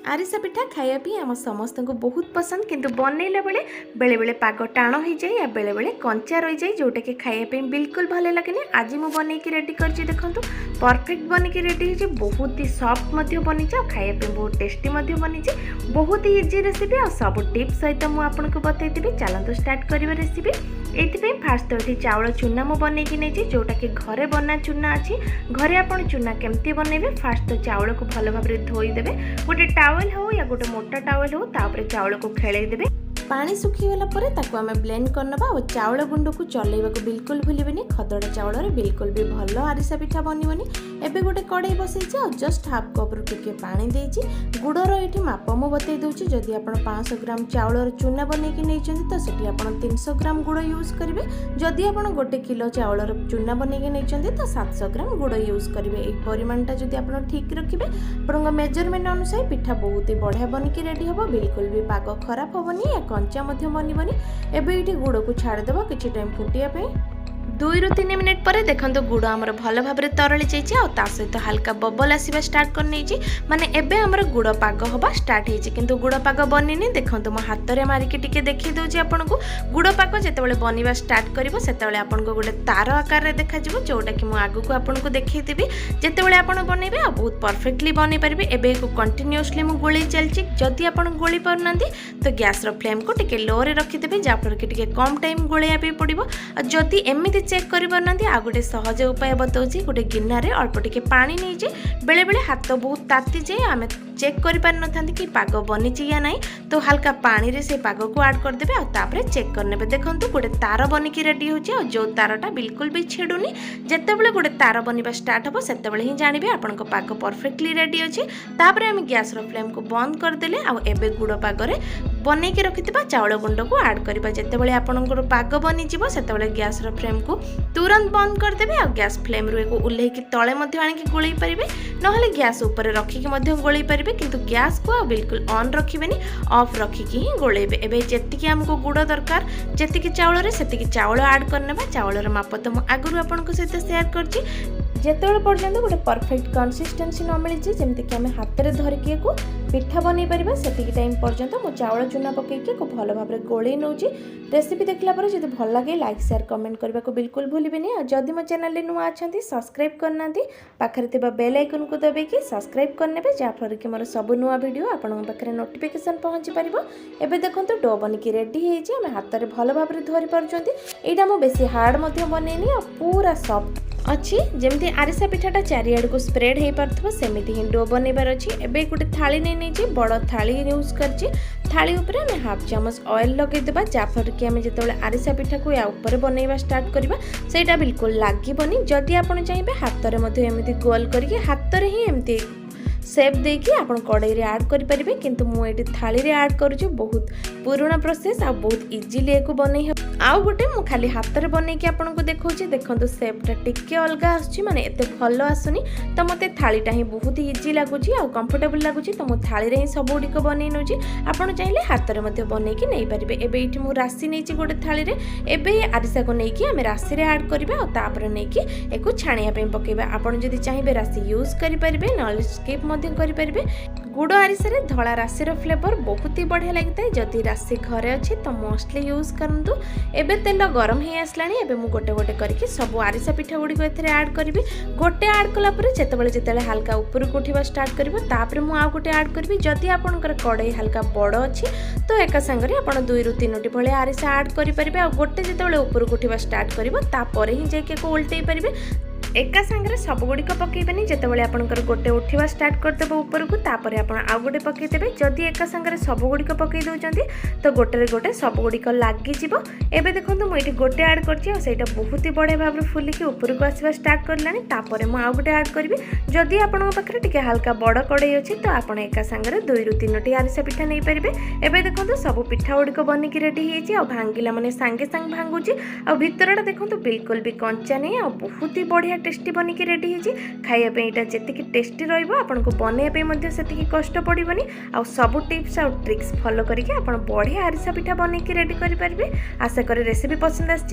आरिसा पिठा खाइबा आम समस्त को बहुत पसंद किंतु बनैला बेले बेले पाग टाण हो जाए या बेले बेले कंचा रही जाए जोटा कि खाइबा बिल्कुल भल लगे। आज मुझे बनईकी रेडी कर देखूँ परफेक्ट बनिकी रेडी हो बहुत ही सफ्ट बनी खाइबा बहुत टेस्टी बनी बहुत ही इजी रेसिपी और सब टिप्स सहित मुझे बताई चलते स्टार्ट कर रेसिपी। ये फास्ट तो ये चाउल चूना मुझे बनईकी नहीं जोटा कि घरे बना चूना अच्छी घरे आप चूना केमती बनइबे। फास्ट तो चाउल को भल भाव धोईदेवे गोटे टावेल हो या गोटे मोटा टावेल हो तापर चाउल को खेलईदेवे। पानी सुखीगला ताको आमे ब्लेंड करनबा और चाउल गुंड को चलैबा को बिल्कुल भूलिबेनी। खदड़ा चाउल रे बिल्कुल भी भल आरिसा पिठा बनिबनी। एबे गोटे कड़ाई बसैछि और जस्ट हाफ कप रु टिके पानी देछि। गुड़र एठी माप मु बतै दोछि। जदि आपण 500 ग्राम चाउल चूना बनैकी नैछन्ती तो सेठी आपण 300 ग्राम गुड़ यूज करिवे। जदि आपण 1 किलो चाउल चूना बनैकी नैछन्ती तो 700 ग्राम गुड़ यूज करिवे। एई परिमाणटा जदि आपण ठीक रखिबे आपण मेजरमेंट अनुसार पिठा बहुत ही बढ़िया बनिकी रेडी हबो। बिल्कुल भी पाग खराब हबनी या कंचा बनबनी। एबे ये गुड़ को छाड़देव किसी टाइम फुटिया 2 ରୁ 3 मिनिट पर देखो गुड़ आमर भल भाव तरली जाइए सहित हल्का बबल आसवा स्टार्ट कर नहीं माने एबे आमर गुड़ पाग हवा स्टार्ट होती किंतु गुड़ पाग बनिनी। देखो मो हाथ में मारिकी टिके देखी दूसरी आपन को गुड़ पाग जिते बनवा स्टार्ट कर आपन को गोटे तार आकार देखा जोटा कि मुझे आगू आपन को देखी जिते आप बनइबे आ बहुत परफेक्टली बनई पारे। एबे को कंटिन्यूअसली मुझे गोल चलती जदि आप गोली पारना तो गैस फ्लेम को टिके लो रे रखिदेवे जहाँफल कि टिके कम टाइम गोलैया पड़ो। जदि एमती चेक कर आ गोटे सहज उपाय बताऊँ गोटे गिनारे अल्प टिके पानी नहीं बेले बेले हाथ बहुत ताती जाए आम चेक कर पार न था कि पाग बनी या नहीं तो हल्का पानी रे से पाग को ऐड करदे और चेक करने देखो गोटे तार बनिकी रेडी हो जो तारटा बिल्कुल भी छेड़ुनी। जितेबाला गोटे तार बनवा स्टार्ट हम से ही जानवे आपण पाग परफेक्टली रेडी अच्छे। आम गैस फ्लेम को बंद करदे आबे गुड़ पागरे बनईकी रखिथिबा चाउल गुंड को ऐड करबा। जितेबाला आपनकर पाग बनी जिवो सेतेबाला गैस फ्लेम को तुरंत बंद करदेवे और गैस फ्लेम रू एको उल्लेखि तले आनिकी गोलई पारिबे नहले गैस ऊपर रखिकी गोलई पारिबे किंतु गैस को बिल्कुल ऑन रखिबेनी ऑफ रखिकी ही गोलैबे। एबे जेतिकी हमको गुड़ दरकार जेतिकी चाउल रे सेतिकी चाउल ऐड करनेबा। चाउलर माप तो मु आगुरु आपनको सहित शेयर करछि। जेतेबेले पर्यंत गोटे परफेक्ट कंसिस्टेंसी न मिली जमती कि आम हाथ में धरिकी को पिठा बनई पार से टाइम पर्यंत मो चाउल चूना पकईकी भल भाव गोलई नौ। रेसिपी देखला पर जब भल लगे लाइक शेयर कमेंट करने को बिल्कुल भूलिबेनी। और जदि मो चैनल नुआ अच्छा सब्सक्राइब करना पाखे थी बेल आइकन को दबाइकी सब्सक्राइब करने जहाँफल कि मोर सब नुआ वीडियो आपन पाखे नोटिफिकेशन पहुँची पार। एबे देखो डो बनिकी रेडी होम हाथ में भल भाव धरी पार्टी। यहाँ मुझे बेसी हार्ड बनईनी और पूरा सफ्ट अच्छी जमती आरिसा पिठाटा चारिआड को स्प्रेड हो पार्थ सेमती ही डो बनइबार अच्छी। एबे गोटे थाली नहीं बड़ थाली यूज कर थाली उपर आम हाफ चामच ऑयल लगेदेबा जहाँफल कि आम जो आरिसा पिठा को या ऊपर बनइबा स्टार्ट करवा सेटा बिल्कुल लागबनी। जदि आप चाहिए हाथ में एमती गोल करके हाथ में ही एमती सेप देकी आपन कड़ाई रे ऐड करि परिबे किंतु मु एटी थाली रे ऐड करूछु। बहुत पुराना प्रोसेस आ बहुत इजीली एको बनै ह। आउ गोटे मु खाली हाथ रे बनै के आपन को देखौछि देखंतु सेपटा टिके अलगा आछी माने एते भलो आसुनी तो मते थालीटा ही बहुत इजी लागुछि आ कंफर्टेबल लागुछि तो मु थाली रे ही सब गुडी को बनै नउछि। आपन चाहिले हाथ रे मध्ये बनै के नै परिबे। एबे इठी मु राशि नैछि गोटे थाली रे एबे आरिसा को नै कि हम राशि रे ऐड करबा आ तापर नै कि एको छाणिया पे पकेबा। आपन जदि चाहिबे राशि यूज करि परिबे न स्किप करें। गुड़ आरिसा रे धला राशि फ्लेवर बहुत ही बढ़िया लगता है। जदि राशि घरे अच्छी तो मोस्टली यूज करंतु। एबे तेल गरम ही आसलानी एबे मु गोटे गोटे करके सब आरिसा पिठा गुडी को एथरे ऐड करबी। गोटे ऐड कला परे जेतेबेले हल्का ऊपर को उठिबा स्टार्ट करबो तापर मु आ गोटे ऐड करबी। जदि आपनकर कड़ाई हल्का बड़ अच्छी तो एका संगरे आपण 2 ରୁ 3टी भले आरिसा ऐड करि परिबे आ गोटे जेतेबेले ऊपर को उठिबा स्टार्ट करबो तापर ही जाके को उल्टै परिबे। एका सांगरे सब गुड़िक पकईबेनी जितेबाला आपनकर गोटे उठिबा स्टार्ट करदेव ऊपर को तापर आपण आउ गोटे पकईदेबे। जदि एका सांगरे सब गुड़िक पकई दउचंती तो गोटे रे गोटे सब गुड़िक लागी जिवो। एबे देखंतु मु एठी गोटे ऐड करछि और सेटा बहुत ही बढ़िया भाव फुलिकी ऊपर को आसीबा स्टार्ट करलानी। तापर मु आउ गोटे ऐड करबी। जदि आपन पाखरे टिके हल्का बड़ कड़ाई अछि तो आपण एका सांगरे 2 ରୁ 3टी आरिसा पिठा नै परिबे। एबे देखंतु सब पिठा गुड़िक बनिकी रेडी हेछि और भांगिला माने सांगे सांग भांगुछि और भितरटा देखंतु बिल्कुल भी कंचा नै और बहुत ही बढ़िया टेस्टी बनिकी रेडी होइछि। खाइबा एटा जेतिकी टेस्टी रहइबो आपनको बनइबा मध्ये सेतिकी कष्ट पड़िबनी आ सब टिप्स आ ट्रिक्स फॉलो करके आपण बढ़िया आरिसा पिठा बनिकी रेडी करि परिबे। आशा करी रेसिपी पसंद आछि।